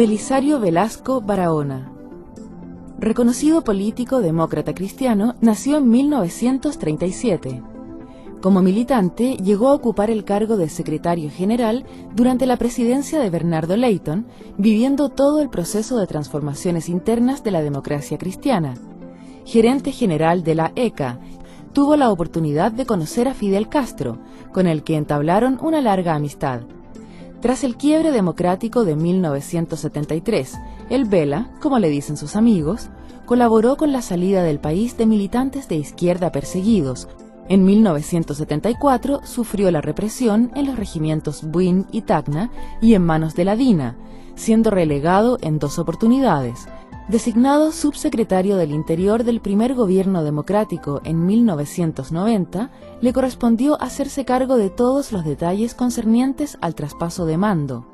Belisario Velasco Barahona. Reconocido político demócrata cristiano, nació en 1937. Como militante, llegó a ocupar el cargo de secretario general durante la presidencia de Bernardo Leyton, viviendo todo el proceso de transformaciones internas de la democracia cristiana. Gerente general de la ECA, tuvo la oportunidad de conocer a Fidel Castro, con el que entablaron una larga amistad. Tras el quiebre democrático de 1973, el Vela, como le dicen sus amigos, colaboró con la salida del país de militantes de izquierda perseguidos. En 1974 sufrió la represión en los regimientos Buin y Tacna y en manos de la DINA, siendo relegado en 2 oportunidades. Designado subsecretario del Interior del primer gobierno democrático en 1990, le correspondió hacerse cargo de todos los detalles concernientes al traspaso de mando.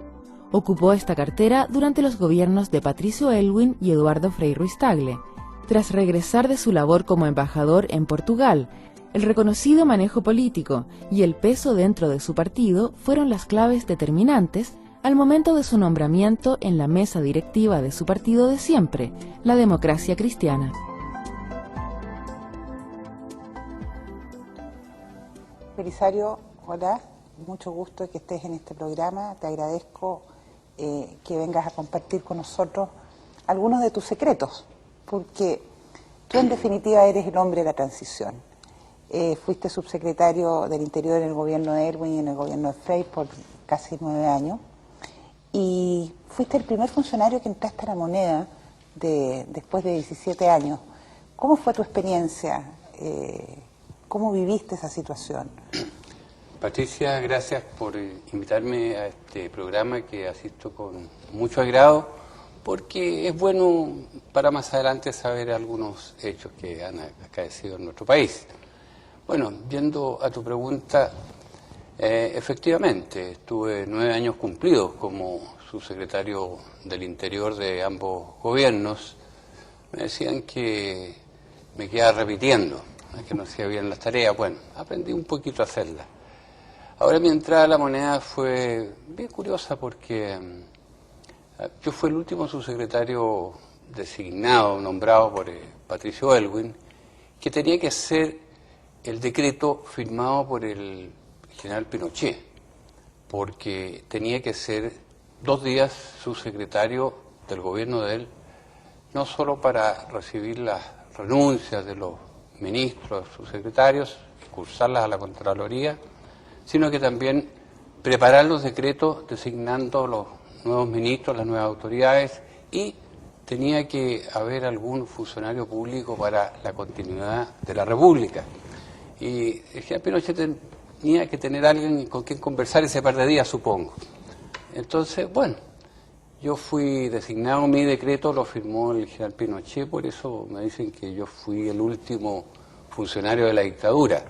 Ocupó esta cartera durante los gobiernos de Patricio Aylwin y Eduardo Frei Ruiz-Tagle. Tras regresar de su labor como embajador en Portugal, el reconocido manejo político y el peso dentro de su partido fueron las claves determinantes al momento de su nombramiento en la mesa directiva de su partido de siempre, la Democracia Cristiana. Belisario, hola, mucho gusto que estés en este programa. Te agradezco que vengas a compartir con nosotros algunos de tus secretos, porque tú en definitiva eres el hombre de la transición. Fuiste subsecretario del Interior en el gobierno de Aylwin y en el gobierno de Frei por casi 9 años. Y fuiste el primer funcionario que entraste a la moneda después de 17 años. ¿Cómo fue tu experiencia? ¿Cómo viviste esa situación? Patricia, gracias por invitarme a este programa que asisto con mucho agrado, porque es bueno para más adelante saber algunos hechos que han acaecido en nuestro país. Bueno, yendo a tu pregunta, efectivamente, estuve 9 años cumplidos como subsecretario del Interior de ambos gobiernos. Me decían que me quedaba repitiendo, que no hacía bien las tareas. Bueno, aprendí un poquito a hacerlas. Ahora mi entrada a la moneda fue bien curiosa porque yo fui el último subsecretario designado, nombrado por Patricio Aylwin, que tenía que hacer el decreto firmado por el general Pinochet, porque tenía que ser 2 días subsecretario del gobierno de él, no solo para recibir las renuncias de los ministros, subsecretarios, cursarlas a la Contraloría, sino que también preparar los decretos designando los nuevos ministros, las nuevas autoridades, y tenía que haber algún funcionario público para la continuidad de la República. Y el general Pinochet tenía que tener a alguien con quien conversar ese par de días, supongo. Entonces, bueno, yo fui designado, mi decreto lo firmó el general Pinochet, por eso me dicen que yo fui el último funcionario de la dictadura.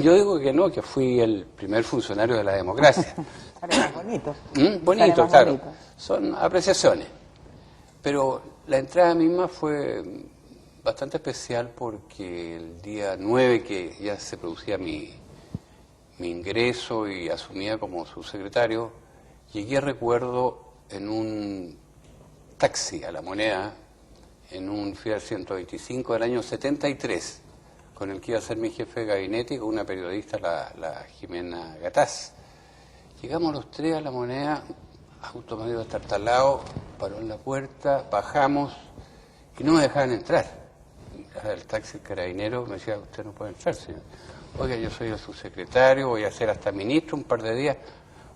Yo digo que no, que fui el primer funcionario de la democracia. Sale más bonito. Bonito, más claro. bonito. Son apreciaciones. Pero la entrada misma fue bastante especial porque el día 9, que ya se producía mi ingreso y asumía como subsecretario, llegué, recuerdo, en un taxi a la moneda, en un Fiat 125 del año 73, con el que iba a ser mi jefe de gabinete y con una periodista, la Jimena Gataz. Llegamos los 3 a la moneda, auto medio estartalado, paró en la puerta, bajamos y no me dejaban entrar. El taxi carabinero me decía, usted no puede entrar, señor. Oiga, yo soy el subsecretario, voy a ser hasta ministro un par de días.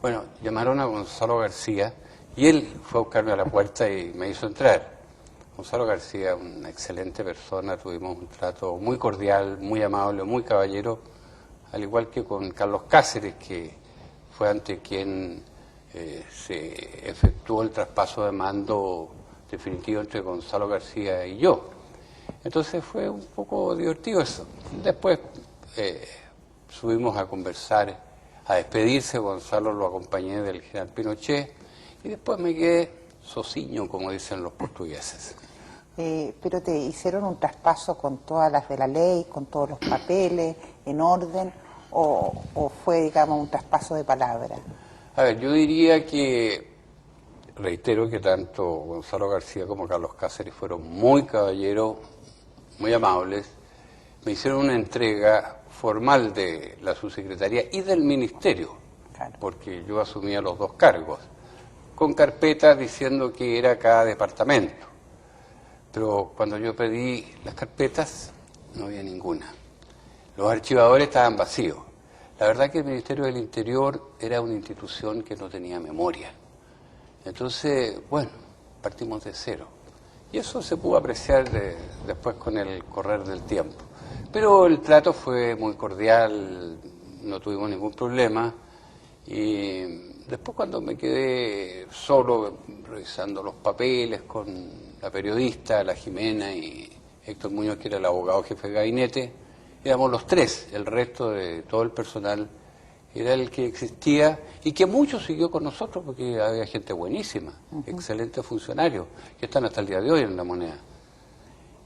Bueno, llamaron a Gonzalo García y él fue a buscarme a la puerta y me hizo entrar. Gonzalo García, una excelente persona, tuvimos un trato muy cordial, muy amable, muy caballero, al igual que con Carlos Cáceres, que fue ante quien se efectuó el traspaso de mando definitivo entre Gonzalo García y yo. Entonces fue un poco divertido eso. Después subimos a conversar, a despedirse. Gonzalo lo acompañé del general Pinochet y después me quedé sociño, como dicen los portugueses. Pero te hicieron un traspaso con todas las de la ley, con todos los papeles, en orden, o fue, digamos, un traspaso de palabra. A ver, yo diría que reitero que tanto Gonzalo García como Carlos Cáceres fueron muy caballeros, muy amables. Me hicieron una entrega formal de la subsecretaría y del ministerio, Claro. porque yo asumía los dos cargos, con carpetas diciendo que era cada departamento. Pero cuando yo pedí las carpetas, no había ninguna. Los archivadores estaban vacíos. La verdad que el Ministerio del Interior era una institución que no tenía memoria. Entonces, bueno, partimos de cero. Y eso se pudo apreciar después con el correr del tiempo. Pero el trato fue muy cordial, no tuvimos ningún problema. Y después cuando me quedé solo revisando los papeles con la periodista, la Jimena y Héctor Muñoz, que era el abogado jefe de gabinete, éramos los tres, el resto de todo el personal era el que existía y que mucho siguió con nosotros porque había gente buenísima, excelentes funcionarios, que están hasta el día de hoy en La Moneda.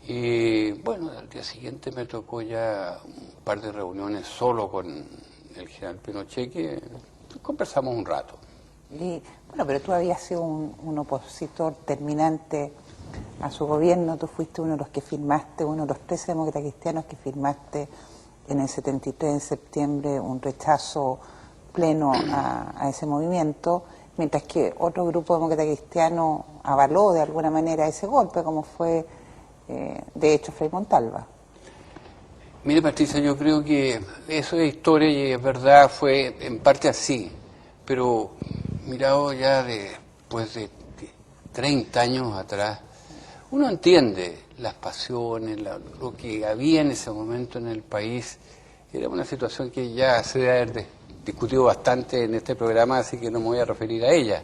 Y bueno, al día siguiente me tocó ya un par de reuniones solo con el general Pinochet, que conversamos un rato. Y bueno, pero tú habías sido un opositor terminante a su gobierno, tú fuiste uno de los que firmaste, uno de los 13 demócratas cristianos que firmaste en el 73 de septiembre un rechazo pleno a ese movimiento, mientras que otro grupo demócrata cristiano avaló de alguna manera ese golpe, como fue de hecho Frei Montalva. Mire, Patricia, yo creo que eso es historia y es verdad, fue en parte así, pero mirado ya después de 30 años atrás, uno entiende las pasiones, lo que había en ese momento en el país. Era una situación que ya se debe haber discutido bastante en este programa, así que no me voy a referir a ella.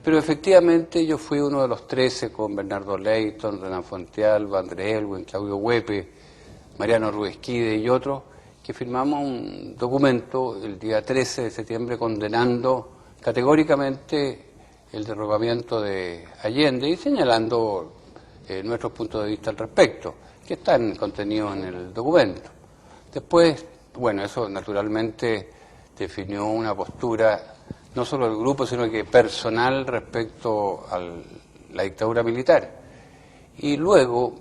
Pero efectivamente yo fui uno de los 13 con Bernardo Leighton, Renan Fontealba, Andrés Elwin, Claudio Huepe, Mariano Ruesquide y otros, que firmamos un documento el día 13 de septiembre condenando categóricamente el derrocamiento de Allende y señalando nuestros puntos de vista al respecto, que están contenidos en el documento. Después, bueno, eso naturalmente definió una postura, no solo del grupo, sino que personal respecto a la dictadura militar. Y luego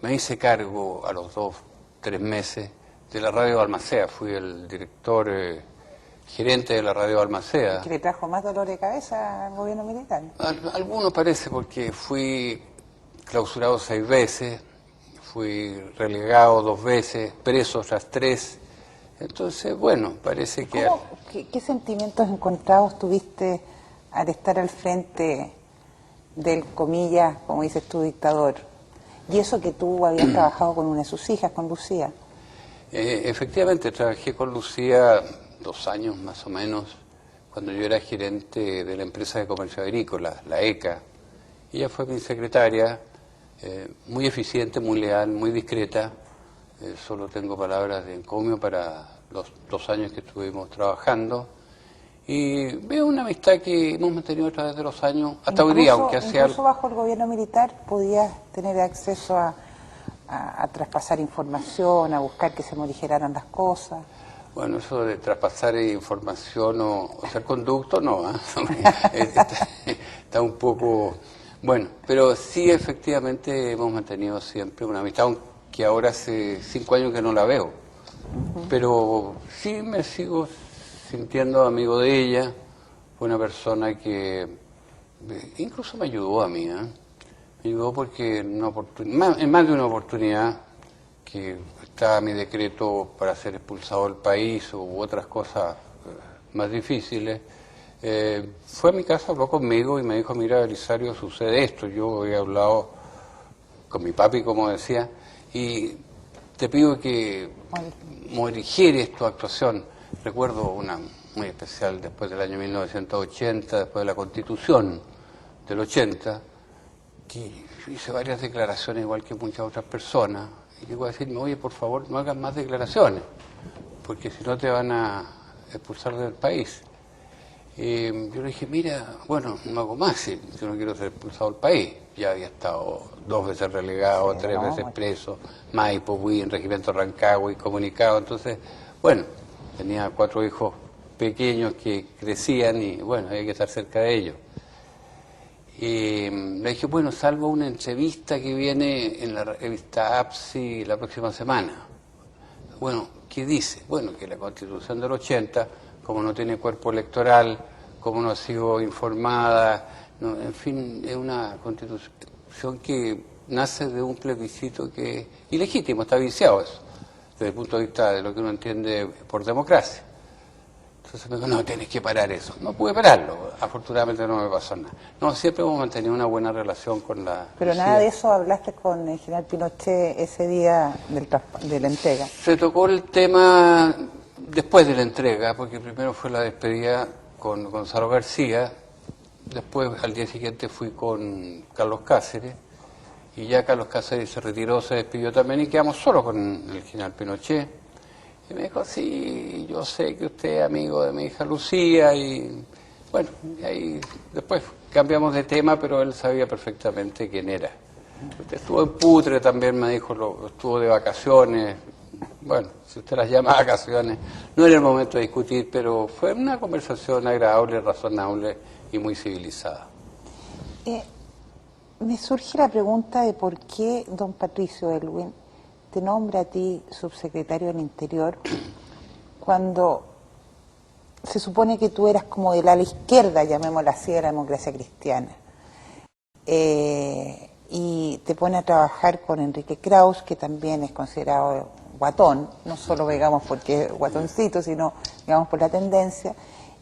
me hice cargo a los 2-3 meses de la radio Balmaceda, fui el director gerente de la radio Balmaceda. ¿Que le trajo más dolor de cabeza al gobierno militar? Algunos parece, porque fui clausurado 6 veces, fui relegado 2 veces, preso otras 3. Entonces, bueno, parece que... ¿Qué sentimientos encontrados tuviste al estar al frente del, comillas, como dices tú, dictador? Y eso que tú habías trabajado con una de sus hijas, con Lucía. Efectivamente, trabajé con Lucía 2 años más o menos, cuando yo era gerente de la empresa de comercio agrícola, la ECA. Ella fue mi secretaria, muy eficiente, muy leal, muy discreta. Solo tengo palabras de encomio para los 2 años que estuvimos trabajando. Y veo una amistad que hemos mantenido a través de los años, hasta hoy día, aunque hace incluso bajo el gobierno militar podías tener acceso a traspasar información, a buscar que se morigeraran las cosas. Bueno, eso de traspasar información o ser conducto, no, está un poco... Bueno, pero sí, efectivamente hemos mantenido siempre una amistad, aunque ahora hace 5 años que no la veo. Pero sí me sigo sintiendo amigo de ella. Fue una persona que incluso me ayudó a mí, Me ayudó porque en más de una oportunidad que estaba mi decreto para ser expulsado del país u otras cosas más difíciles, fue a mi casa, habló conmigo y me dijo: mira, Belisario, sucede esto. Yo había hablado con mi papi, como decía, y te pido que morigeres tu actuación. Recuerdo una muy especial después del año 1980, después de la Constitución del 80, que hice varias declaraciones igual que muchas otras personas, y llegó a decirme: oye, por favor, no hagas más declaraciones, porque si no te van a expulsar del país. Yo le dije: mira, bueno, no hago más si no quiero ser expulsado del país. Ya había estado 2 veces relegado, 3 veces preso, Maipo, Buí, en Regimiento Rancagua y comunicado. Entonces, bueno, tenía 4 hijos pequeños que crecían y, bueno, había que estar cerca de ellos. le dije, bueno, salvo una entrevista que viene en la revista APSI la próxima semana. Bueno, ¿qué dice? Bueno, que la Constitución del 80, como no tiene cuerpo electoral, como no ha sido informada, no, en fin, es una Constitución que nace de un plebiscito que es ilegítimo, está viciado eso, desde el punto de vista de lo que uno entiende por democracia. Entonces me dijo, no, tienes que parar eso. No pude pararlo, afortunadamente no me pasó nada. No, siempre hemos mantenido una buena relación con la... Pero nada de eso hablaste con el general Pinochet ese día de la entrega. Se tocó el tema después de la entrega, porque primero fue la despedida con Gonzalo García, después al día siguiente fui con Carlos Cáceres, y ya Carlos Cáceres se retiró, se despidió también, y quedamos solos con el general Pinochet. Y me dijo, sí, yo sé que usted es amigo de mi hija Lucía, y bueno, y ahí después cambiamos de tema, pero él sabía perfectamente quién era. Usted estuvo en Putre también, me dijo, estuvo de vacaciones. Bueno, si usted las llama vacaciones, no era el momento de discutir, pero fue una conversación agradable, razonable y muy civilizada. Me surge la pregunta de por qué don Patricio Aylwin te nombra a ti subsecretario del Interior cuando se supone que tú eras como del ala izquierda, llamémosla así, de la democracia cristiana. Y te pone a trabajar con Enrique Kraus, que también es considerado guatón, no solo digamos porque es guatoncito, sino digamos por la tendencia,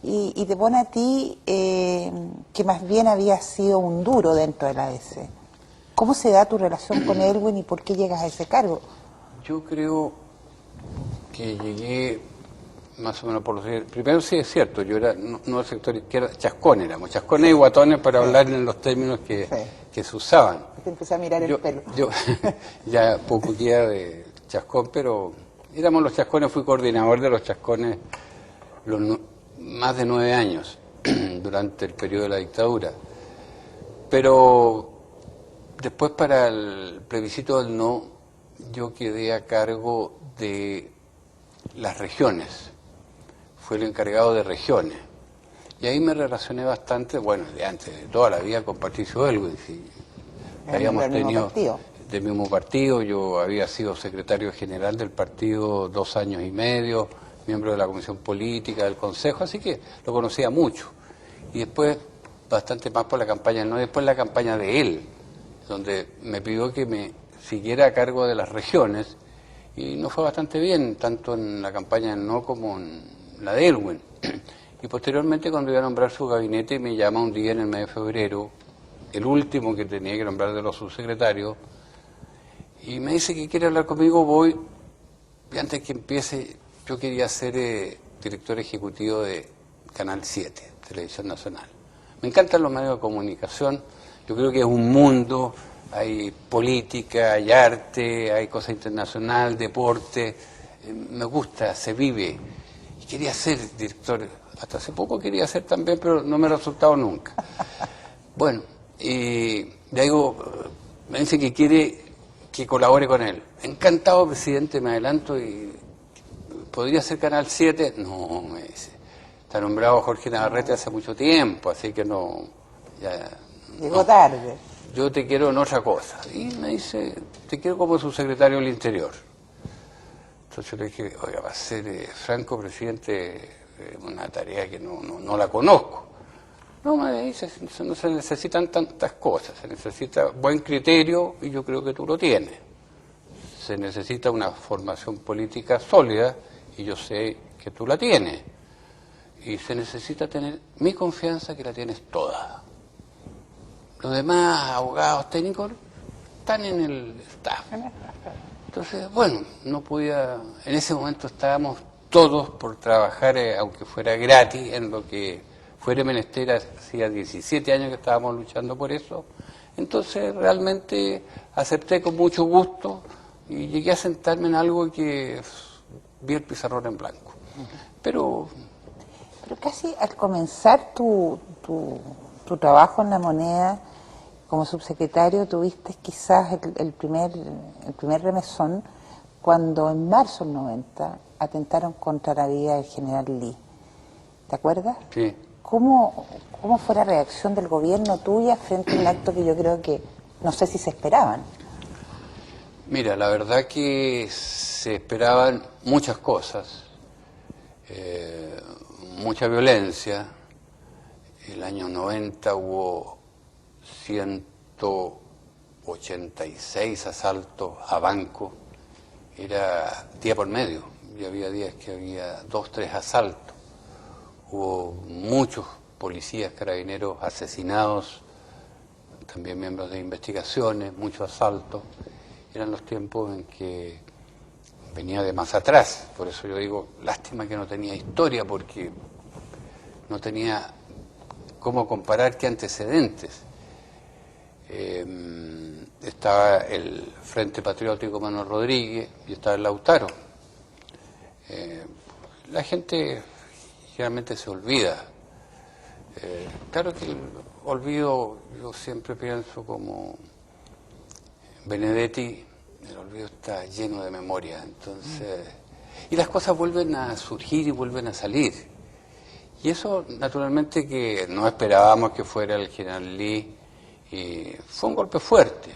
y te pone a ti que más bien había sido un duro dentro de la ADC. ¿Cómo se da tu relación con Aylwin y por qué llegas a ese cargo? Yo creo que llegué más o menos por los... Primero sí es cierto, yo era no del sector izquierda, chascón éramos, chascones y guatones para hablar en los términos que se usaban. Te empecé a mirar el pelo. Yo ya poco queda de chascón, pero éramos los chascones, fui coordinador de los chascones más de 9 años durante el periodo de la dictadura. Pero después para el plebiscito del no, yo quedé a cargo de las regiones, fui el encargado de regiones, y ahí me relacioné bastante, bueno, de antes, de toda la vida con Patricio Aylwin, sí. Habíamos tenido del mismo partido, yo había sido secretario general del partido 2 años y medio, miembro de la comisión política, del consejo, así que lo conocía mucho, y después bastante más por la campaña, no después la campaña de él, donde me pidió que me siguiera a cargo de las regiones, y nos fue bastante bien, tanto en la campaña no como en la de Aylwin. Y posteriormente, cuando iba a nombrar su gabinete, me llama un día en el mes de febrero, el último que tenía que nombrar de los subsecretarios, y me dice que quiere hablar conmigo. Voy, y antes que empiece, yo quería ser director ejecutivo de Canal 7, Televisión Nacional. Me encantan los medios de comunicación, yo creo que es un mundo... Hay política, hay arte, hay cosa internacional, deporte, me gusta, se vive. Y quería ser director, hasta hace poco quería ser también, pero no me ha resultado nunca. Bueno, y le digo, me dice que quiere que colabore con él. Encantado, presidente, me adelanto, y ¿podría ser Canal 7? No, me dice, está nombrado Jorge Navarrete hace mucho tiempo, así que no, ya... Llegó tarde. Yo te quiero en otra cosa. Y me dice, te quiero como subsecretario del Interior. Entonces le dije, oiga, va a ser Franco, presidente, una tarea que no la conozco. No, me dice, no se necesitan tantas cosas, se necesita buen criterio, y yo creo que tú lo tienes. Se necesita una formación política sólida, y yo sé que tú la tienes. Y se necesita tener mi confianza, que la tienes toda. Los demás abogados técnicos están en el staff. Entonces, bueno, no podía... En ese momento estábamos todos por trabajar, aunque fuera gratis, en lo que fuera menester. Hacía 17 años que estábamos luchando por eso. Entonces, realmente acepté con mucho gusto y llegué a sentarme en algo que vi el pizarrón en blanco. Pero casi al comenzar tu trabajo en La Moneda, como subsecretario, tuviste quizás el primer remesón cuando en marzo del 90 atentaron contra la vida del general Lee. ¿Te acuerdas? Sí. ¿cómo fue la reacción del gobierno tuya frente a un acto que yo creo que no sé si se esperaban? Mira, la verdad que se esperaban muchas cosas, mucha violencia. El año 90 hubo 186 asaltos a bancos, era día por medio, y había días que había 2, 3 asaltos. Hubo muchos policías, carabineros asesinados, también miembros de investigaciones, muchos asaltos. Eran los tiempos en que venía de más atrás, por eso yo digo, lástima que no tenía historia, porque no tenía cómo comparar qué antecedentes. Estaba el Frente Patriótico Manuel Rodríguez y estaba el Lautaro. La gente generalmente se olvida. Claro que el olvido, yo siempre pienso como Benedetti, el olvido está lleno de memoria, entonces, y las cosas vuelven a surgir y vuelven a salir. Y eso, naturalmente, que no esperábamos que fuera el general Lee, y fue un golpe fuerte,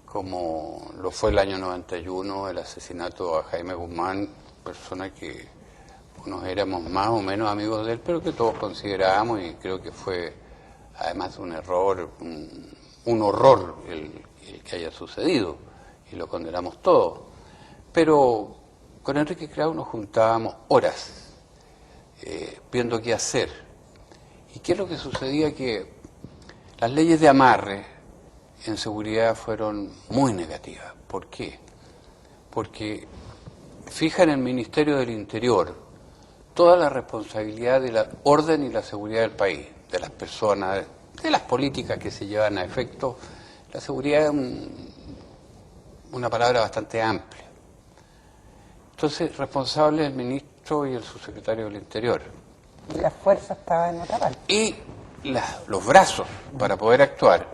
como lo fue el año 91, el asesinato a Jaime Guzmán, persona que unos éramos más o menos amigos de él, pero que todos considerábamos, y creo que fue, además, un error, un horror el que haya sucedido, y lo condenamos todos. Pero con Enrique Krauss nos juntábamos horas, viendo qué hacer. ¿Y qué es lo que sucedía? Que las leyes de amarre en seguridad fueron muy negativas. ¿Por qué? Porque fija en el Ministerio del Interior toda la responsabilidad de la orden y la seguridad del país, de las personas, de las políticas que se llevan a efecto. La seguridad es una palabra bastante amplia. Entonces, responsable el ministro y el subsecretario del Interior. Y la fuerza estaba en otra parte. Y los brazos para poder actuar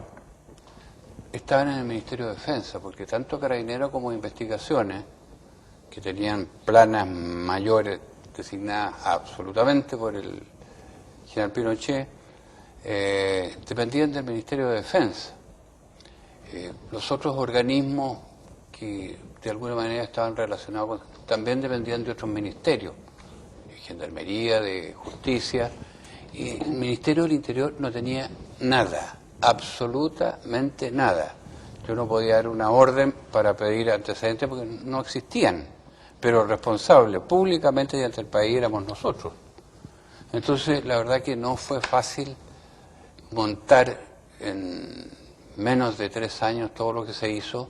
estaban en el Ministerio de Defensa, porque tanto Carabineros como Investigaciones, que tenían planas mayores designadas absolutamente por el general Pinochet, dependían del Ministerio de Defensa. Los otros organismos que de alguna manera estaban relacionados también dependían de otros ministerios, de Gendarmería, de Justicia, y el Ministerio del Interior no tenía nada, absolutamente nada. Yo no podía dar una orden para pedir antecedentes porque no existían, pero responsables públicamente y ante el país éramos nosotros. Entonces, la verdad que no fue fácil montar en menos de 3 años todo lo que se hizo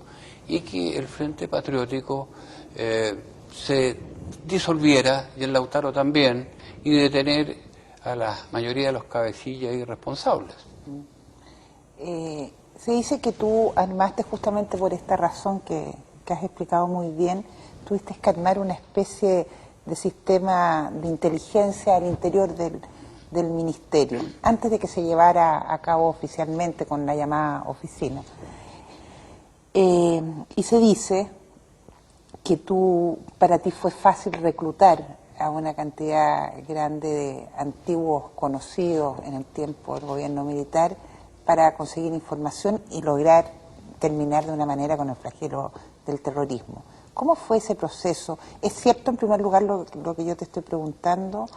y que el Frente Patriótico se disolviera, y el Lautaro también, y detener a la mayoría de los cabecillas irresponsables. Se dice que tú armaste justamente por esta razón que has explicado muy bien, tuviste que armar una especie de sistema de inteligencia al interior del ministerio, antes de que se llevara a cabo oficialmente con la llamada oficina. Y se dice que para ti fue fácil reclutar a una cantidad grande de antiguos conocidos en el tiempo del gobierno militar para conseguir información y lograr terminar de una manera con el flagelo del terrorismo. ¿Cómo fue ese proceso? ¿Es cierto, en primer lugar, lo que yo te estoy preguntando?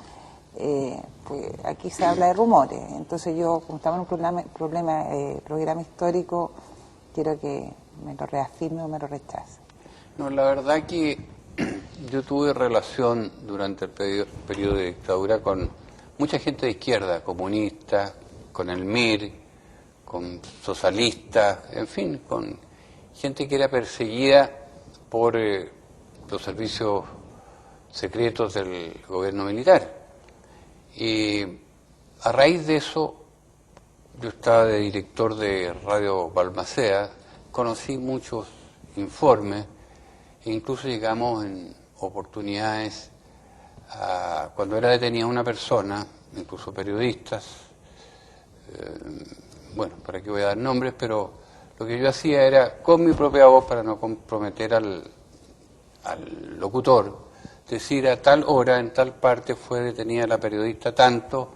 Pues aquí se habla de rumores, entonces yo, como estamos en un programa histórico, quiero que me lo reafirme o me lo rechace. No, la verdad que yo tuve relación durante el periodo de dictadura con mucha gente de izquierda, comunista, con el MIR, con socialistas, en fin, con gente que era perseguida por los servicios secretos del gobierno militar. Y a raíz de eso, yo estaba de director de Radio Balmaceda, conocí muchos informes e incluso llegamos en oportunidades cuando era detenida una persona, incluso periodistas, bueno, para qué voy a dar nombres, pero lo que yo hacía era, con mi propia voz, para no comprometer al locutor, decir a tal hora, en tal parte, fue detenida la periodista tanto,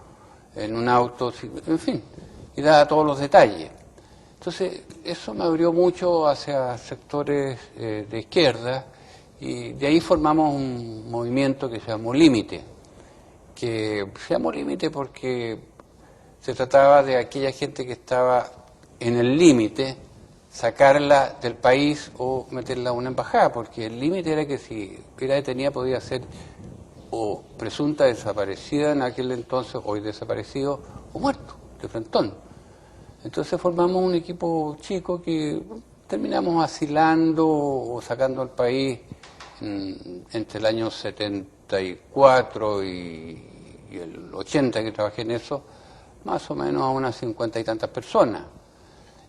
en un auto, en fin, y daba todos los detalles. Entonces, eso me abrió mucho hacia sectores de izquierda, y de ahí formamos un movimiento que se llamó Límite, que se llamó Límite porque se trataba de aquella gente que estaba en el límite, sacarla del país o meterla a una embajada, porque el límite era que si era detenida podía ser o presunta desaparecida en aquel entonces, hoy desaparecido, o muerto, de frentón. Entonces formamos un equipo chico que terminamos asilando o sacando al país entre el año 74 y el 80 que trabajé en eso, más o menos a unas 50 y tantas personas.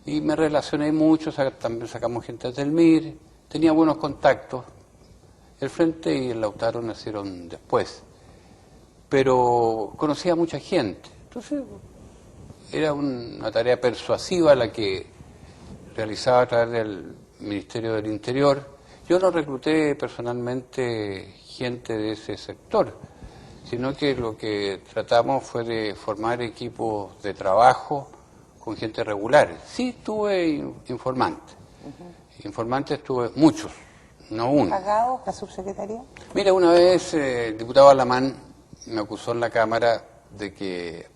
Y me relacioné mucho, también sacamos gente del MIR, tenía buenos contactos. El Frente y el Lautaro nacieron después, pero conocía a mucha gente. Entonces era una tarea persuasiva la que realizaba a través del Ministerio del Interior. Yo no recluté personalmente gente de ese sector, sino que lo que tratamos fue de formar equipos de trabajo con gente regular. Sí tuve informantes. Informantes tuve muchos, no uno. ¿Pagados, la subsecretaría? Mira, una vez el diputado Alamán me acusó en la Cámara de que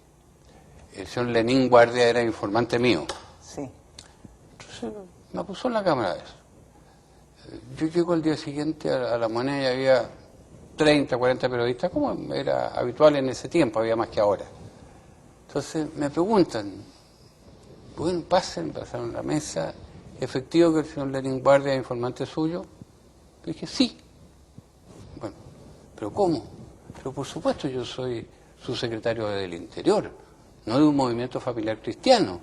el señor Lenín Guardia era informante mío. Sí. Entonces me acusó en la Cámara de eso. Yo llego el día siguiente a La Moneda y había 30, 40 periodistas, como era habitual en ese tiempo, había más que ahora. Entonces me preguntan, bueno, pasaron a la mesa, ¿efectivo que el señor Lenín Guardia es informante suyo? Yo dije, sí. Bueno, ¿pero cómo? Pero por supuesto yo soy subsecretario del Interior, no de un movimiento familiar cristiano.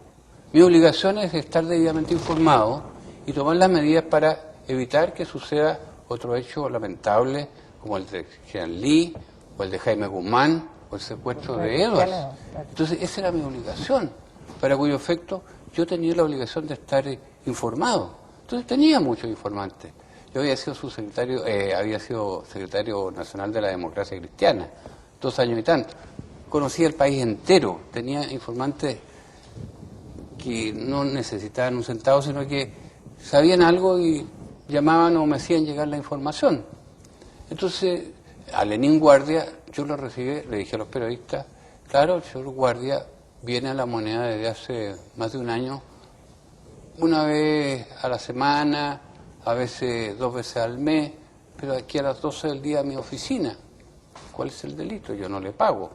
Mi obligación es estar debidamente informado y tomar las medidas para evitar que suceda otro hecho lamentable como el de Jean Lee o el de Jaime Guzmán o el secuestro de Edwards. Entonces esa era mi obligación, para cuyo efecto yo tenía la obligación de estar informado. Entonces tenía muchos informantes. Yo había sido secretario nacional de la Democracia Cristiana, 2 años y tanto. Conocía el país entero, tenía informantes que no necesitaban un centavo, sino que sabían algo y llamaban o me hacían llegar la información. Entonces, a Lenín Guardia, yo lo recibí, le dije a los periodistas, claro, el señor Guardia viene a La Moneda desde hace más de un año, una vez a la semana, a veces 2 veces al mes, pero aquí a las 12 del día a mi oficina. ¿Cuál es el delito? Yo no le pago.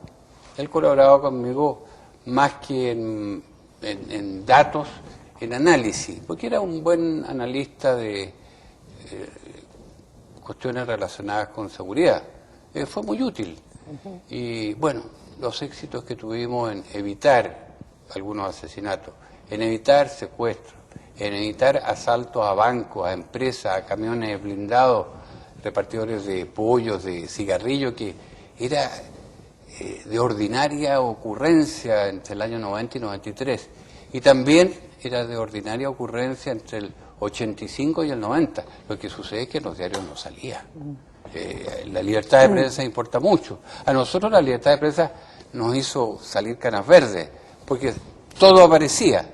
Él colaboraba conmigo más que en datos, en análisis, porque era un buen analista de cuestiones relacionadas con seguridad. Fue muy útil. Y bueno, los éxitos que tuvimos en evitar algunos asesinatos, en evitar secuestros, en evitar asaltos a bancos, a empresas, a camiones blindados, repartidores de pollos, de cigarrillos, que era de ordinaria ocurrencia entre el año 90 y 93. Y también era de ordinaria ocurrencia entre el 85 y el 90. Lo que sucede es que en los diarios no salía. La libertad de prensa importa mucho. A nosotros la libertad de prensa nos hizo salir canas verdes, porque todo aparecía,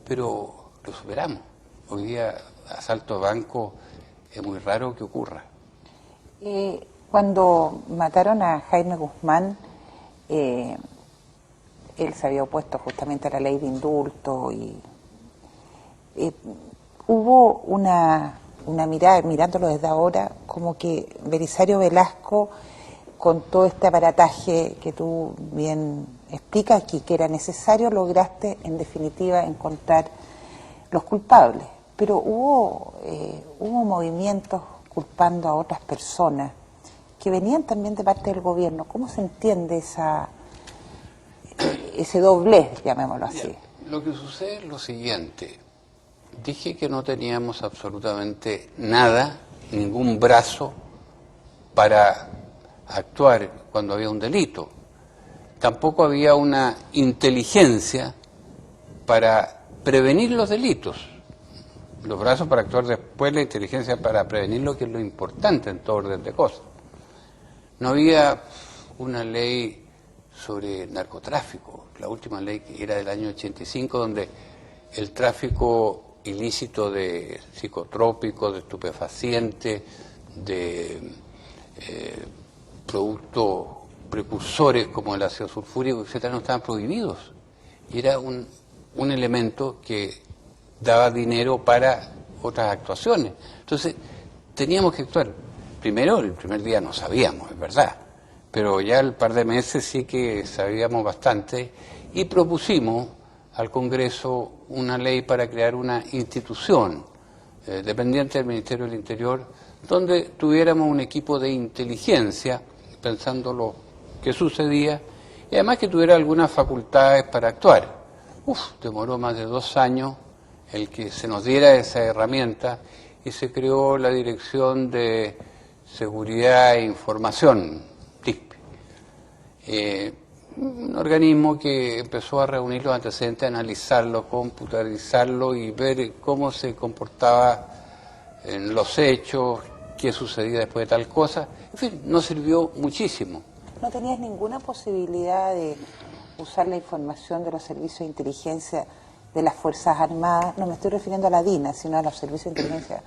pero lo superamos. Hoy día asalto a banco es muy raro que ocurra. Cuando mataron a Jaime Guzmán, él se había opuesto justamente a la ley de indulto y hubo una mirada, mirándolo desde ahora, como que Belisario Velasco, con todo este aparataje que tú bien explicas aquí, que era necesario, lograste en definitiva encontrar los culpables. Pero hubo movimientos culpando a otras personas que venían también de parte del gobierno. ¿Cómo se entiende ese doblez, llamémoslo así? Lo que sucede es lo siguiente. Dije que no teníamos absolutamente nada, ningún brazo para actuar cuando había un delito. Tampoco había una inteligencia para prevenir los delitos. Los brazos para actuar después, la inteligencia para prevenirlo, que es lo importante en todo orden de cosas. No había una ley sobre narcotráfico, la última ley que era del año 85, donde el tráfico ilícito de psicotrópicos, de estupefacientes, de productos precursores como el ácido sulfúrico, etcétera, no estaban prohibidos. Y era un elemento que daba dinero para otras actuaciones. Entonces, teníamos que actuar. Primero, el primer día no sabíamos, es verdad, pero ya el par de meses sí que sabíamos bastante y propusimos al Congreso una ley para crear una institución dependiente del Ministerio del Interior, donde tuviéramos un equipo de inteligencia, pensando lo que sucedía, y además que tuviera algunas facultades para actuar. Demoró más de 2 años el que se nos diera esa herramienta y se creó la Dirección de Seguridad e Información, DISP. Un organismo que empezó a reunir los antecedentes, analizarlo, computarizarlo y ver cómo se comportaba en los hechos, qué sucedía después de tal cosa. En fin, nos sirvió muchísimo. ¿No tenías ninguna posibilidad de usar la información de los servicios de inteligencia de las Fuerzas Armadas? No me estoy refiriendo a la DINA, sino a los servicios de inteligencia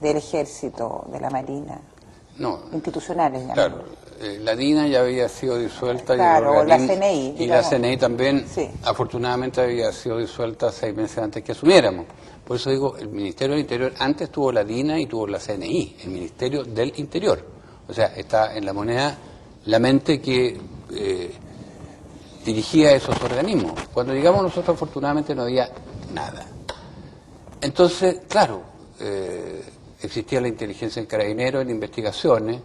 del Ejército, de la Marina. No, institucionales. Claro, la DINA ya había sido disuelta, claro, y el organismo, la CNI. Y la CNI también, sí, afortunadamente, había sido disuelta 6 meses antes que asumiéramos. Por eso digo, el Ministerio del Interior antes tuvo la DINA y tuvo la CNI, el Ministerio del Interior. O sea, está en la moneda la mente que dirigía esos organismos. Cuando llegamos nosotros, afortunadamente, no había nada. Entonces, claro, existía la inteligencia en Carabineros, en investigaciones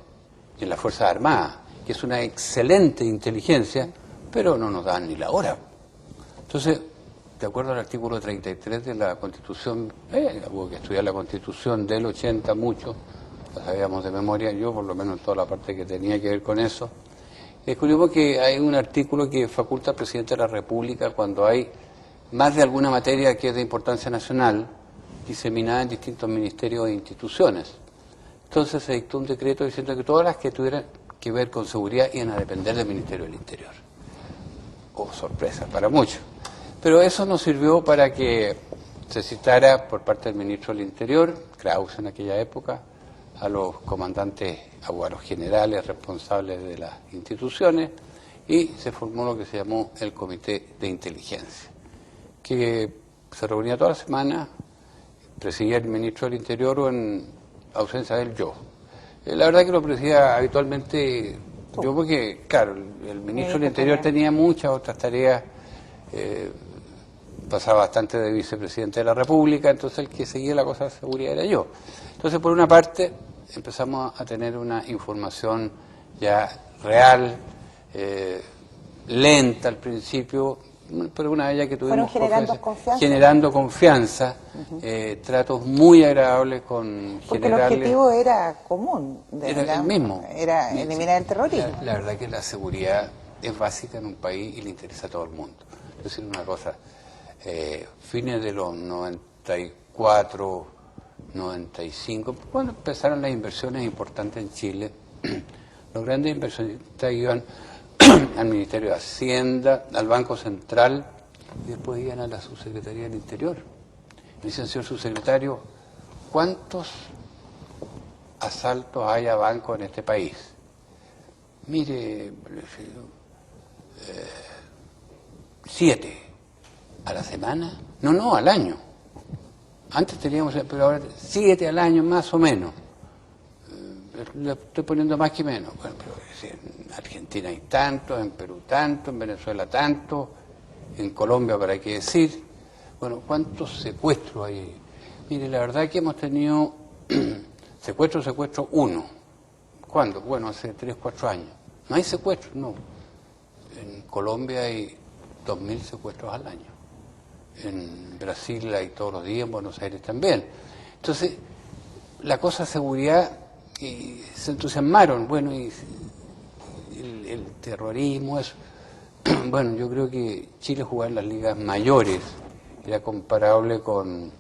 y en las Fuerzas Armadas, que es una excelente inteligencia, pero no nos dan ni la hora. Entonces, de acuerdo al artículo 33 de la Constitución, hubo que estudiar la Constitución del 80 mucho, la sabíamos de memoria, yo por lo menos en toda la parte que tenía que ver con eso, descubrimos que hay un artículo que faculta al presidente de la República cuando hay más de alguna materia que es de importancia nacional, diseminada en distintos ministerios e instituciones. Entonces se dictó un decreto diciendo que todas las que tuvieran que ver con seguridad iban a depender del Ministerio del Interior. Sorpresa para muchos. Pero eso nos sirvió para que se citara por parte del Ministro del Interior, Kraus en aquella época, a los comandantes, a los generales responsables de las instituciones, y se formó lo que se llamó el Comité de Inteligencia, que se reunía toda la semana, presidía el Ministro del Interior o en ausencia de él yo. La verdad que lo presidía habitualmente yo porque, claro, el Ministro del Interior tenía muchas otras tareas, pasaba bastante de vicepresidente de la República, entonces el que seguía la cosa de seguridad era yo. Entonces, por una parte, empezamos a tener una información ya real, lenta al principio, pero una vez ya que tuvimos generando confianza, tratos muy agradables con porque generales. El objetivo era común, era el mismo, era eliminar el terrorismo. La verdad que la seguridad es básica en un país y le interesa a todo el mundo. Es decir, una cosa, fines de los 94, 95, cuando empezaron las inversiones importantes en Chile, los grandes inversionistas iban al Ministerio de Hacienda, al Banco Central, y después iban a la Subsecretaría del Interior. Me dicen, señor subsecretario, ¿cuántos asaltos hay a bancos en este país? Mire, 7. ¿A la semana? No, al año. Antes teníamos, pero ahora 7 al año más o menos. Le estoy poniendo más que menos. Bueno, pero en Argentina hay tanto, en Perú tanto, en Venezuela tanto, en Colombia, para qué decir. Bueno, ¿cuántos secuestros hay? Mire, la verdad que hemos tenido secuestro 1. ¿Cuándo? Bueno, hace 3, 4 años. No hay secuestros, no. En Colombia hay 2.000 secuestros al año. En Brasil hay todos los días, en Buenos Aires también. Entonces, la cosa de seguridad, y se entusiasmaron, bueno, y el terrorismo, eso. Bueno, yo creo que Chile jugaba en las ligas mayores, era comparable con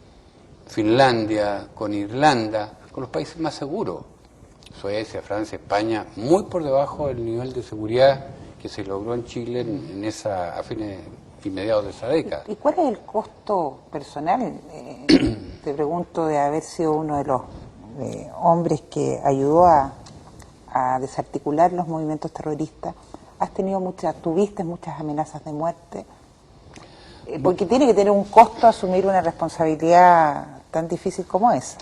Finlandia, con Irlanda, con los países más seguros, Suecia, Francia, España, muy por debajo del nivel de seguridad que se logró en Chile a fines y mediados de esa década. ¿Y cuál es el costo personal, te pregunto, de haber sido uno de los hombres que ayudó a desarticular los movimientos terroristas? ¿Tuviste muchas amenazas de muerte? Porque tiene que tener un costo asumir una responsabilidad tan difícil como esa.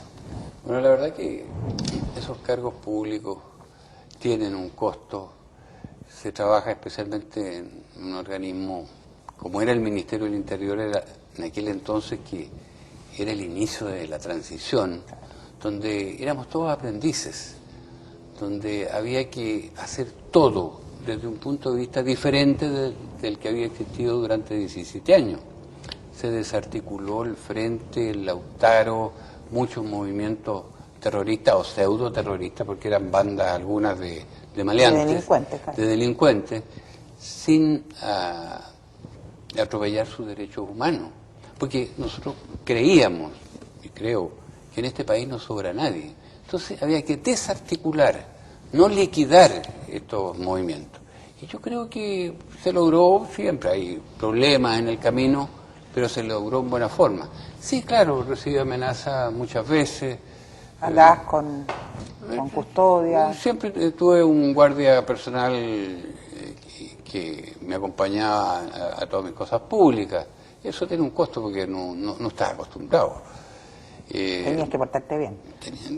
Bueno, la verdad que esos cargos públicos tienen un costo. Se trabaja especialmente en un organismo como era el Ministerio del Interior, en aquel entonces, que era el inicio de la transición, donde éramos todos aprendices, donde había que hacer todo desde un punto de vista diferente del que había existido durante 17 años. Se desarticuló el Frente, el Lautaro, muchos movimientos terroristas o pseudo-terroristas, porque eran bandas algunas de maleantes, de delincuentes, sin atropellar sus derechos humanos. Porque nosotros creíamos, y creo, que en este país no sobra nadie. Entonces había que desarticular, no liquidar estos movimientos. Y yo creo que se logró. Siempre hay problemas en el camino, pero se logró en buena forma. Sí, claro, recibí amenazas muchas veces. ¿Andabas con custodia? Siempre tuve un guardia personal que me acompañaba a todas mis cosas públicas. Eso tiene un costo porque no estaba acostumbrado. Tenías que portarte bien.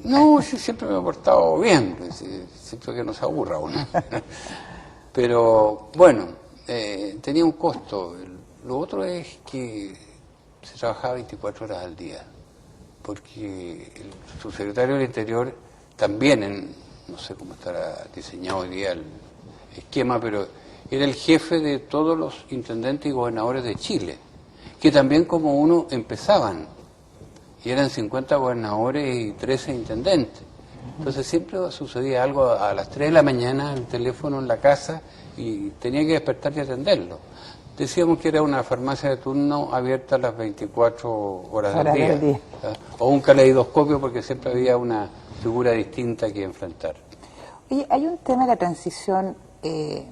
No, sí, siempre me he portado bien, siempre que no se aburra uno. Pero bueno, tenía un costo. Lo otro es que se trabajaba 24 horas al día, porque el subsecretario del Interior también, no sé cómo estará diseñado hoy día el esquema, pero era el jefe de todos los intendentes y gobernadores de Chile, que también como uno empezaban, y eran 50 gobernadores y 13 intendentes. Entonces siempre sucedía algo a las 3 de la mañana, el teléfono en la casa, y tenía que despertar y atenderlo. Decíamos que era una farmacia de turno abierta a las 24 horas del día. O un caleidoscopio, porque siempre había una figura distinta que enfrentar. Oye, hay un tema de la transición que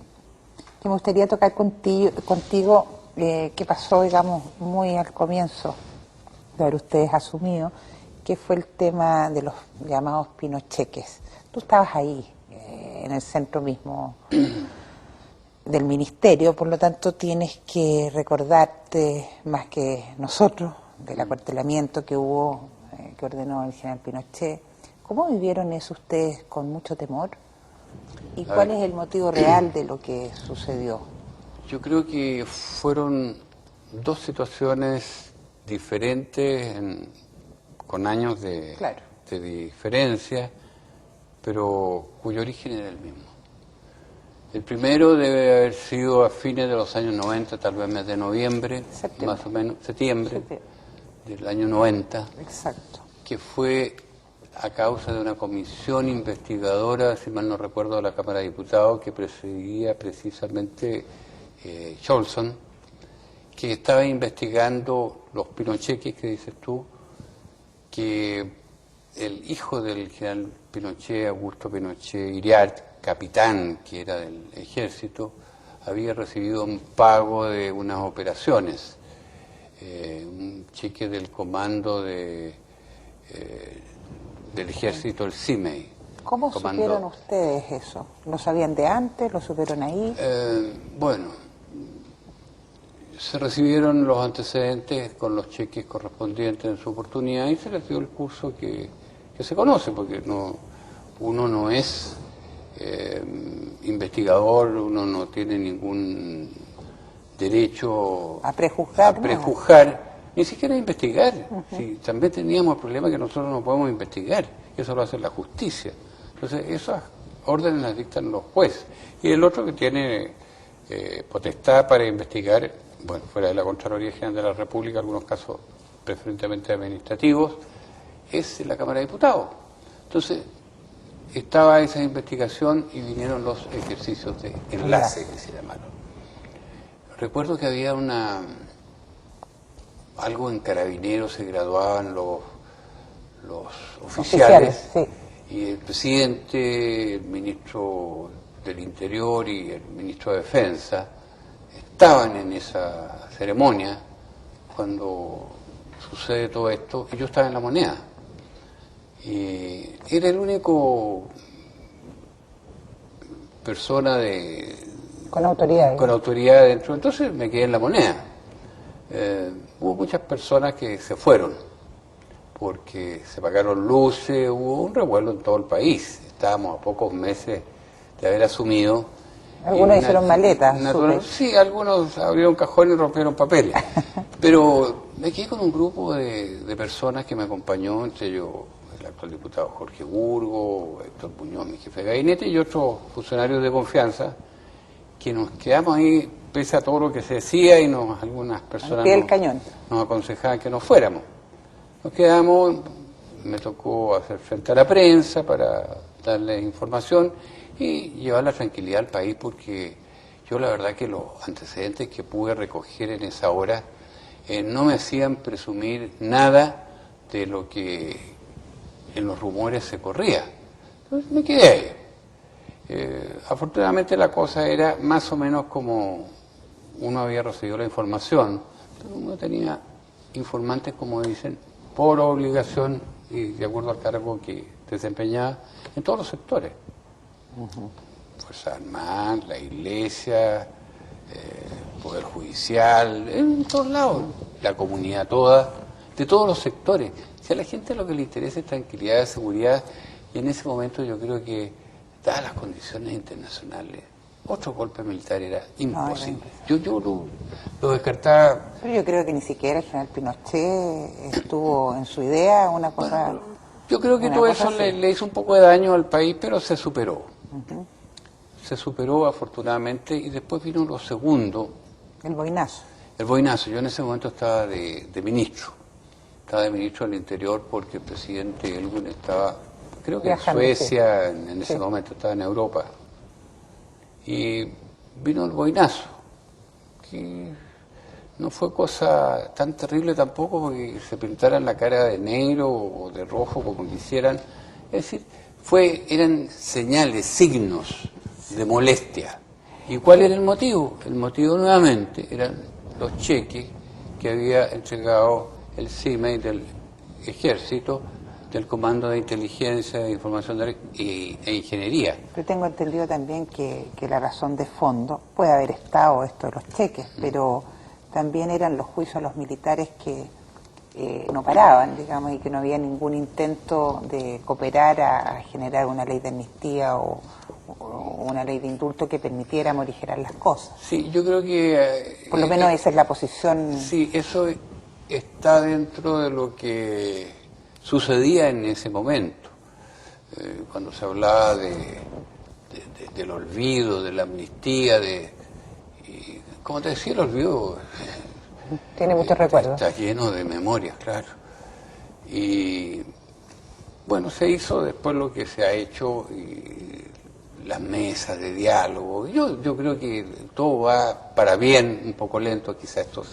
me gustaría tocar contigo que pasó, digamos, muy al comienzo de haber ustedes asumido, que fue el tema de los llamados pinocheques. Tú estabas ahí, en el centro mismo del ministerio, por lo tanto tienes que recordarte más que nosotros del acuartelamiento que hubo, que ordenó el general Pinochet. ¿Cómo vivieron eso ustedes? ¿Con mucho temor? ¿Y cuál es el motivo real de lo que sucedió? Yo creo que fueron dos situaciones diferentes, con años de diferencia, pero cuyo origen era el mismo. El primero debe haber sido a fines de los años 90, tal vez mes de noviembre, más o menos, septiembre del año 90. Exacto. Que fue a causa de una comisión investigadora, si mal no recuerdo, de la Cámara de Diputados, que presidía precisamente Scholson, que estaba investigando los pinocheques que dices tú, que el hijo del general Pinochet, Augusto Pinochet Iriart, capitán que era del ejército, había recibido un pago de unas operaciones, un cheque del comando del ejército, el CIMEI. ¿Cómo supieron ustedes eso? ¿Lo sabían de antes? ¿Lo supieron ahí? Bueno, se recibieron los antecedentes con los cheques correspondientes en su oportunidad y se les dio el curso que se conoce, porque uno no es investigador, uno no tiene ningún derecho a prejuzgar, ni siquiera a investigar. Si también teníamos el problema que nosotros no podemos investigar, eso lo hace la justicia. Entonces esas órdenes las dictan los jueces. Y el otro que tiene potestad para investigar, bueno, fuera de la Contraloría General de la República, algunos casos preferentemente administrativos, es la Cámara de Diputados. Entonces estaba esa investigación y vinieron los ejercicios de enlace que se llamaron. Recuerdo que había algo en Carabineros, se graduaban los oficiales, sí. Y el presidente, el ministro del Interior y el ministro de Defensa estaban en esa ceremonia cuando sucede todo esto, y yo estaba en La Moneda. Y era el único persona con autoridad. Con autoridad dentro, entonces me quedé en La Moneda. Hubo muchas personas que se fueron, porque se pagaron luces, hubo un revuelo en todo el país. Estábamos a pocos meses de haber asumido. Algunos hicieron maletas. Sí, algunos abrieron cajones y rompieron papeles. Pero me quedé con un grupo de personas que me acompañó, entre ellos el actual diputado Jorge Burgo, Héctor Muñoz, mi jefe de gabinete, y otros funcionarios de confianza, que nos quedamos ahí pese a todo lo que se decía y algunas personas nos aconsejaban que nos fuéramos. Nos quedamos, me tocó hacer frente a la prensa para darles información y llevar la tranquilidad al país, porque yo la verdad que los antecedentes que pude recoger en esa hora no me hacían presumir nada de lo que en los rumores se corría. Entonces me quedé ahí. Afortunadamente la cosa era más o menos como uno había recibido la información, pero uno tenía informantes, como dicen, por obligación y de acuerdo al cargo que desempeñaba en todos los sectores. Fuerzas Armadas, la Iglesia, Poder Judicial, en todos lados, la comunidad toda, de todos los sectores. Si a la gente lo que le interesa es tranquilidad, seguridad, y en ese momento yo creo que, dadas las condiciones internacionales, otro golpe militar era imposible. Yo lo descartaba. Pero yo creo que ni siquiera el general Pinochet estuvo en su idea una cosa. Bueno, yo creo que todo eso le hizo un poco de daño al país, pero se superó. Se superó afortunadamente, y después vino lo segundo. El boinazo. El boinazo. Yo en ese momento estaba de ministro. Estaba de ministro del Interior porque el presidente Elwin estaba, creo que viajando, en Suecia, en ese momento estaba en Europa. Y vino el boinazo, que no fue cosa tan terrible tampoco, porque se pintaran la cara de negro o de rojo como quisieran. Es decir, eran señales, signos de molestia. ¿Y cuál era el motivo? El motivo nuevamente eran los cheques que había entregado el CIMEI del Ejército, del Comando de Inteligencia, de Información e Ingeniería. Pero tengo entendido también que la razón de fondo puede haber estado esto de los cheques, pero también eran los juicios a los militares que no paraban, digamos, y que no había ningún intento de cooperar a generar una ley de amnistía o una ley de indulto que permitiera morigerar las cosas. Sí, yo creo que... por lo menos esa es la posición... Sí, eso está dentro de lo que sucedía en ese momento, cuando se hablaba del olvido, de la amnistía, como te decía, el olvido tiene muchos recuerdos. Está lleno de memorias, claro. Y bueno, se hizo después lo que se ha hecho, y las mesas de diálogo. Yo creo que todo va para bien, un poco lento, quizás esto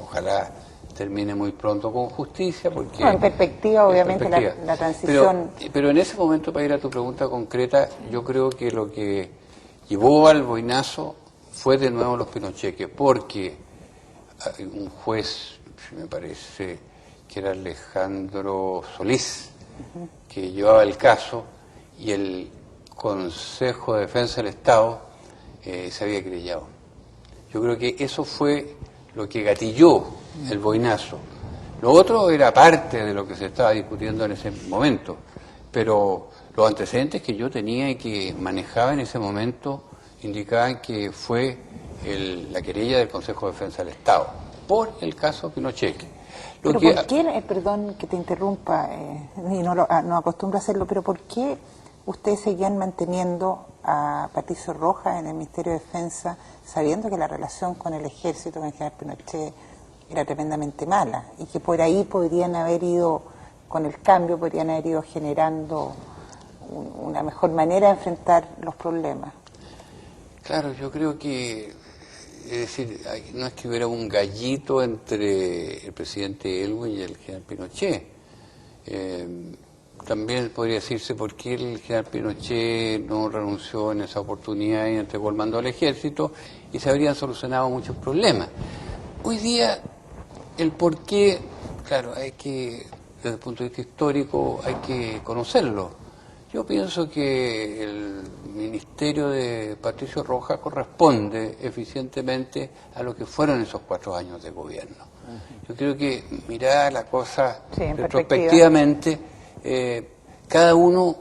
ojalá termine muy pronto con justicia, porque... en perspectiva, obviamente, la transición... Pero en ese momento, para ir a tu pregunta concreta, yo creo que lo que llevó al boinazo fue de nuevo los pinocheques, porque un juez, me parece que era Alejandro Solís, que llevaba el caso, y el Consejo de Defensa del Estado se había querellado. Yo creo que eso fue lo que gatilló el boinazo. Lo otro era parte de lo que se estaba discutiendo en ese momento, pero los antecedentes que yo tenía y que manejaba en ese momento indicaban que fue la querella del Consejo de Defensa del Estado por el caso Pinochet. ¿Pero por qué, perdón que te interrumpa, y no acostumbro a hacerlo, pero por qué ustedes seguían manteniendo a Patricio Rojas en el Ministerio de Defensa, sabiendo que la relación con el Ejército, con el general Pinochet, era tremendamente mala, y que por ahí podrían haber ido, con el cambio, podrían haber ido generando una mejor manera de enfrentar los problemas? Claro, yo creo que, es decir, no es que hubiera un gallito entre el presidente Elwin y el general Pinochet. también podría decirse por qué el general Pinochet no renunció en esa oportunidad y entregó el mando al ejército, y se habrían solucionado muchos problemas. Hoy día, el por qué, claro, hay que, desde el punto de vista histórico, hay que conocerlo. Yo pienso que el ministerio de Patricio Rojas corresponde eficientemente a lo que fueron esos 4 años de gobierno. Yo creo que mirar la cosa retrospectivamente, cada uno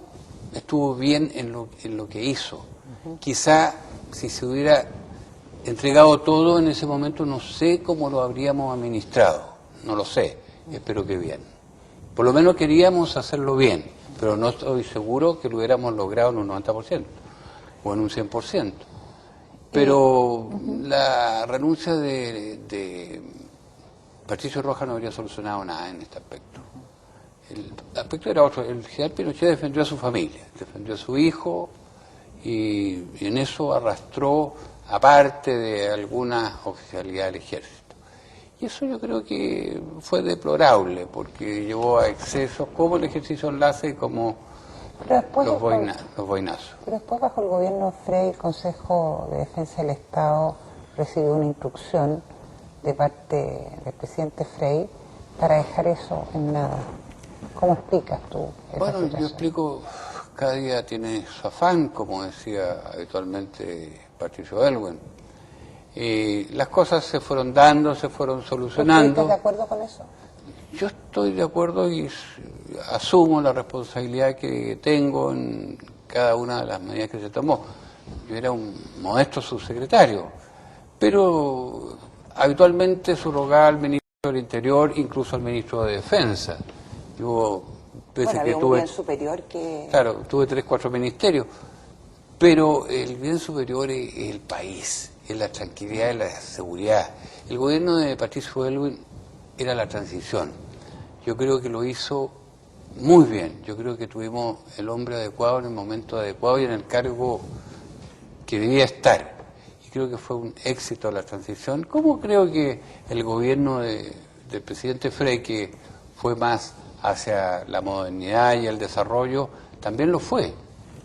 estuvo bien en lo que hizo. Quizá si se hubiera entregado todo en ese momento, no sé cómo lo habríamos administrado, no lo sé, espero que bien. Por lo menos queríamos hacerlo bien, pero no estoy seguro que lo hubiéramos logrado en un 90% o en un 100%. Pero la renuncia de Patricio Rojas no habría solucionado nada en este aspecto. El aspecto era otro. El general Pinochet defendió a su familia, defendió a su hijo, y en eso arrastró aparte de alguna oficialidad del ejército. Y eso yo creo que fue deplorable, porque llevó a excesos como el ejercicio enlace y como los boinazos. Pero después, bajo el gobierno Frey, el Consejo de Defensa del Estado recibió una instrucción de parte del presidente Frey para dejar eso en nada. ¿Cómo explicas tú esa situación? Yo explico, cada día tiene su afán, como decía habitualmente Patricio Aylwin. Las cosas se fueron dando, se fueron solucionando. ¿Estás de acuerdo con eso? Yo estoy de acuerdo y asumo la responsabilidad que tengo en cada una de las medidas que se tomó. Yo era un modesto subsecretario, pero habitualmente subrogaba al ministro del Interior, incluso al ministro de Defensa. Yo, había un bien superior que... Claro, tuve 3, 4 ministerios, pero el bien superior es el país, es la tranquilidad y la seguridad. El gobierno de Patricio Aylwin era la transición. Yo creo que lo hizo muy bien. Yo creo que tuvimos el hombre adecuado en el momento adecuado y en el cargo que debía estar. Y creo que fue un éxito la transición. Como creo que el gobierno del presidente Frey, que fue más hacia la modernidad y el desarrollo, también lo fue.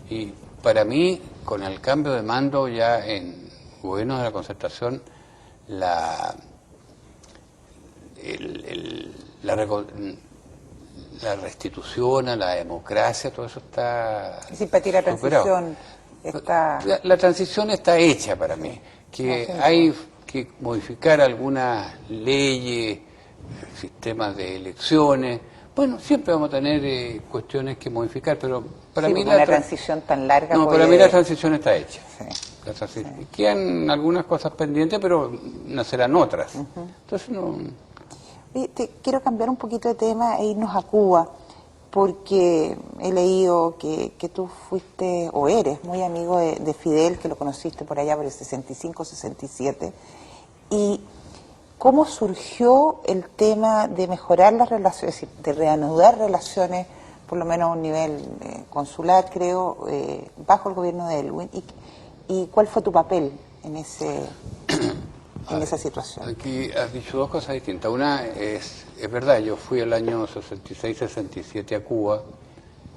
Y para mí, con el cambio de mando ya en gobiernos de la Concertación, la restitución a la democracia, todo eso está... Sí, para ti la transición está... La transición está hecha para mí, que hay que modificar algunas leyes, sistemas de elecciones. Bueno, siempre vamos a tener cuestiones que modificar, pero para mí la transición tan larga... No, para mí la transición está hecha. Sí. Quedan algunas cosas pendientes, pero nacerán otras. Entonces no... Quiero cambiar un poquito de tema e irnos a Cuba, porque he leído que tú fuiste, o eres, muy amigo de Fidel, que lo conociste por allá por el 65, 67, y cómo surgió el tema de mejorar las relaciones, de reanudar relaciones, por lo menos a un nivel consular, creo, bajo el gobierno de Aylwin, y cuál fue tu papel en esa situación. Aquí has dicho 2 cosas distintas. Una es verdad, yo fui el año 66-67 a Cuba,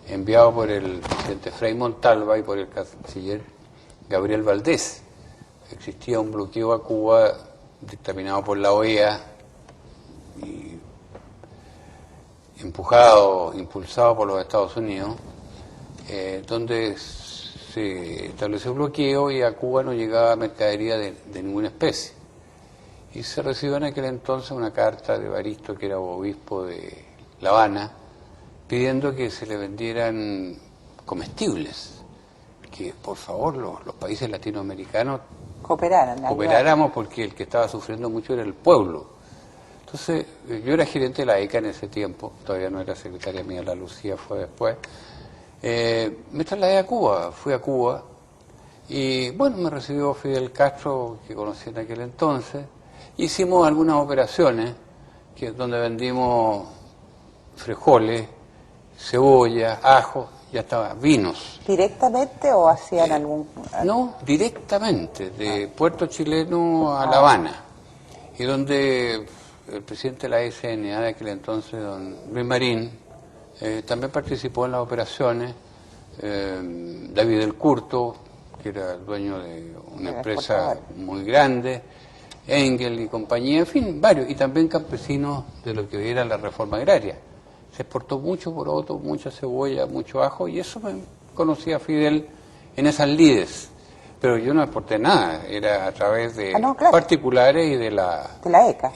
enviado por el presidente Frei Montalva y por el canciller Gabriel Valdés. Existía un bloqueo a Cuba dictaminado por la OEA y impulsado por los Estados Unidos, donde se estableció bloqueo y a Cuba no llegaba mercadería de ninguna especie. Y se recibió en aquel entonces una carta de Evaristo, que era obispo de La Habana, pidiendo que se le vendieran comestibles, que por favor los países latinoamericanos cooperáramos, porque el que estaba sufriendo mucho era el pueblo. Entonces, yo era gerente de la ECA en ese tiempo, todavía no era secretaria mía, la Lucía fue después. Me trasladé a Cuba, fui a Cuba, y bueno, me recibió Fidel Castro, que conocí en aquel entonces. Hicimos algunas operaciones donde vendimos frijoles, cebolla, ajo, ya estaba, vinos. ¿Directamente o hacían algún...? No, directamente, de Puerto Chileno a La Habana, y donde el presidente de la SNA de aquel entonces, don Luis Marín, También participó en las operaciones David del Curto, que era el dueño de una empresa muy grande, Engel y compañía, en fin, varios, y también campesinos de lo que era la reforma agraria. Se exportó mucho poroto, mucha cebolla, mucho ajo, y eso me conocía a Fidel en esas lides. Pero yo no exporté nada, era a través de particulares y de la... ¿De la ECA?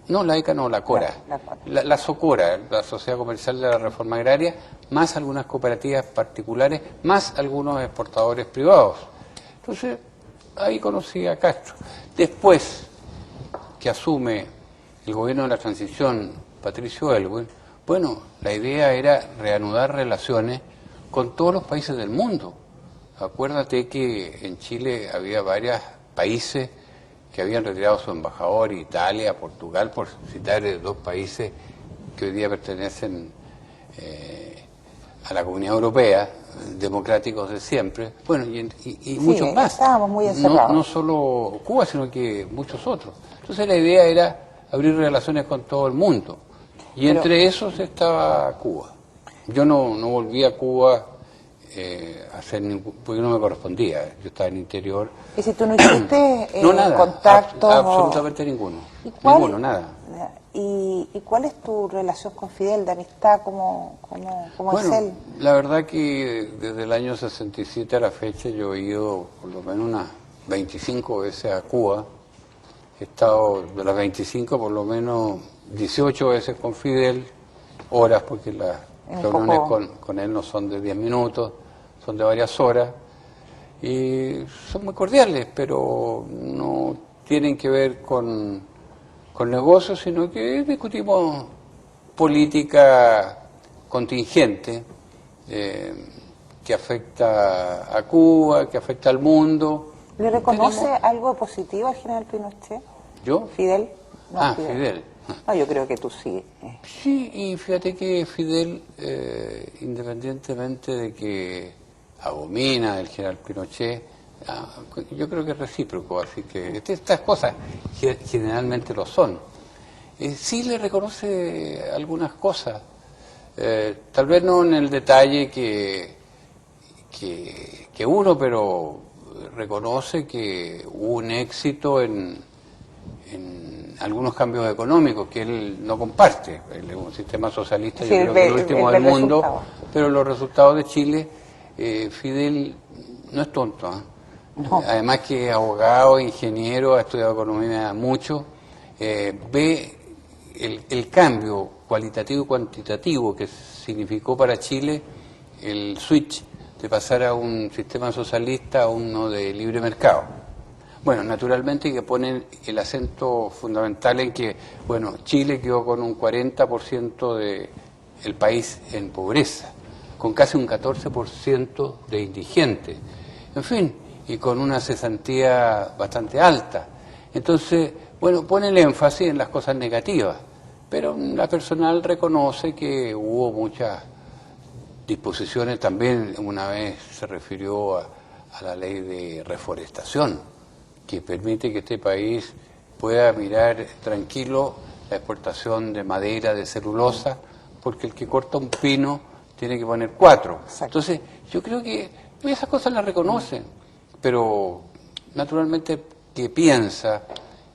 No, la ECA no, la CORA. La SOCORA, la Sociedad Comercial de la Reforma Agraria, más algunas cooperativas particulares, más algunos exportadores privados. Entonces, ahí conocí a Castro. Después que asume el gobierno de la transición, Patricio Aylwin, bueno, la idea era reanudar relaciones con todos los países del mundo. Acuérdate que en Chile había varios países que habían retirado su embajador, Italia, Portugal, por citar dos países que hoy día pertenecen a la Comunidad Europea, democráticos de siempre, bueno, y muchos más. Estábamos muy encerrados. No solo Cuba, sino que muchos otros. Entonces la idea era abrir relaciones con todo el mundo, y entre esos estaba Cuba. Yo no volví a Cuba porque no me correspondía, yo estaba en el interior. ¿Y si tú no hiciste no, nada, contactos? Absolutamente ninguno. Nada. ¿Y cuál es tu relación con Fidel, de amistad? ¿Cómo es él? La verdad que desde el año 67 a la fecha yo he ido por lo menos unas 25 veces a Cuba. He estado de las 25 por lo menos 18 veces con Fidel, horas, porque las reuniones con él no son de 10 minutos, son de varias horas, y son muy cordiales, pero no tienen que ver con negocios, sino que discutimos política contingente que afecta a Cuba, que afecta al mundo. ¿Le reconoce algo positivo al general Pinochet? ¿Yo? ¿Fidel? No, Fidel. No, yo creo que tú sí. Sí, y fíjate que Fidel, independientemente de que abomina el general Pinochet, yo creo que es recíproco, así que estas cosas generalmente lo son. Sí le reconoce algunas cosas, tal vez no en el detalle que uno, pero reconoce que hubo un éxito en algunos cambios económicos que él no comparte. Él es un sistema socialista, Sí, yo creo que el último del mundo, pero los resultados de Chile, Fidel no es tonto, ¿eh? No. Además que es abogado, ingeniero, ha estudiado economía mucho, ve el cambio cualitativo y cuantitativo que significó para Chile el switch de pasar a un sistema socialista a uno de libre mercado. Bueno, naturalmente que ponen el acento fundamental en que, bueno, Chile quedó con un 40% del país en pobreza, con casi un 14% de indigentes, en fin, y con una cesantía bastante alta. Entonces, bueno, pone el énfasis en las cosas negativas, pero la personal reconoce que hubo muchas disposiciones. También una vez se refirió a la ley de reforestación, que permite que este país pueda mirar tranquilo la exportación de madera, de celulosa, porque el que corta un pino tiene que poner 4. Exacto. Entonces, yo creo que esas cosas las reconocen, pero naturalmente que piensa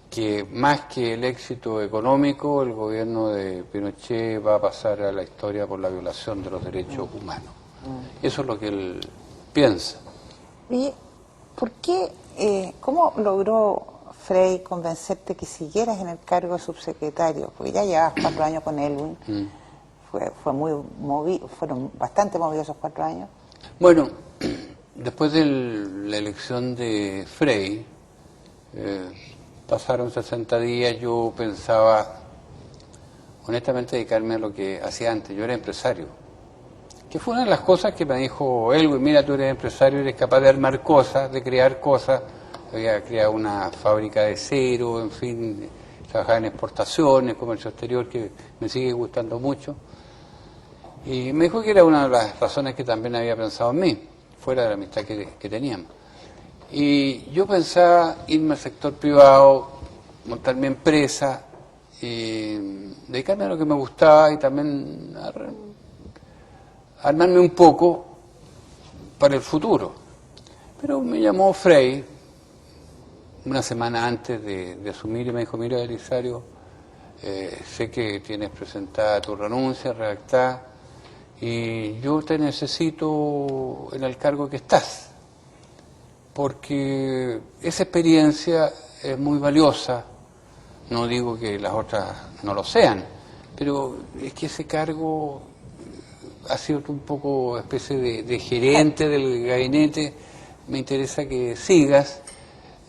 que más que el éxito económico, el gobierno de Pinochet va a pasar a la historia por la violación de los derechos humanos. Eso es lo que él piensa. ¿Y por qué, cómo logró Frei convencerte que siguieras en el cargo de subsecretario? Porque ya llevabas 4 años con Aylwin. Fueron bastante movidos esos 4 años. Bueno, después de la elección de Frei, pasaron 60 días, yo pensaba, honestamente, dedicarme a lo que hacía antes. Yo era empresario, que fue una de las cosas que me dijo Aylwin: mira, tú eres empresario, eres capaz de armar cosas, de crear cosas. Había creado una fábrica de cero, en fin, trabajaba en exportaciones, comercio exterior, que me sigue gustando mucho. Y me dijo que era una de las razones que también había pensado en mí, fuera de la amistad que teníamos. Y yo pensaba irme al sector privado, montar mi empresa, y dedicarme a lo que me gustaba y también armarme un poco para el futuro. Pero me llamó Frei una semana antes de asumir y me dijo, mira, Belisario, sé que tienes presentada tu renuncia, redactada, y yo te necesito en el cargo que estás, porque esa experiencia es muy valiosa. No digo que las otras no lo sean, pero es que ese cargo ha sido un poco especie de gerente del gabinete, me interesa que sigas.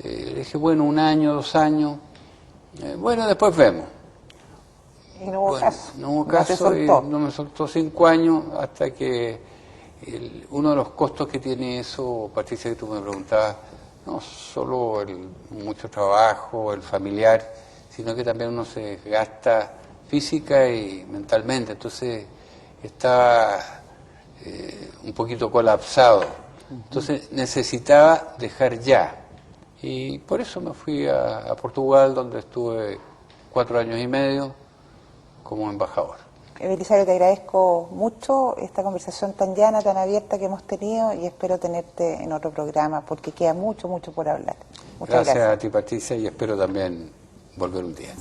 Le dije, bueno, 1 año, 2 años, bueno, después vemos. Y no hubo caso. No hubo caso y no me soltó 5 años hasta que uno de los costos que tiene eso, Patricia, que tú me preguntabas, no solo el mucho trabajo, el familiar, sino que también uno se gasta física y mentalmente, entonces estaba un poquito colapsado, entonces necesitaba dejar ya, y por eso me fui a Portugal, donde estuve 4 años y medio como embajador. Belisario, te agradezco mucho esta conversación tan llana, tan abierta que hemos tenido, y espero tenerte en otro programa porque queda mucho, mucho por hablar. Muchas gracias. Gracias a ti, Patricia, y espero también volver un día.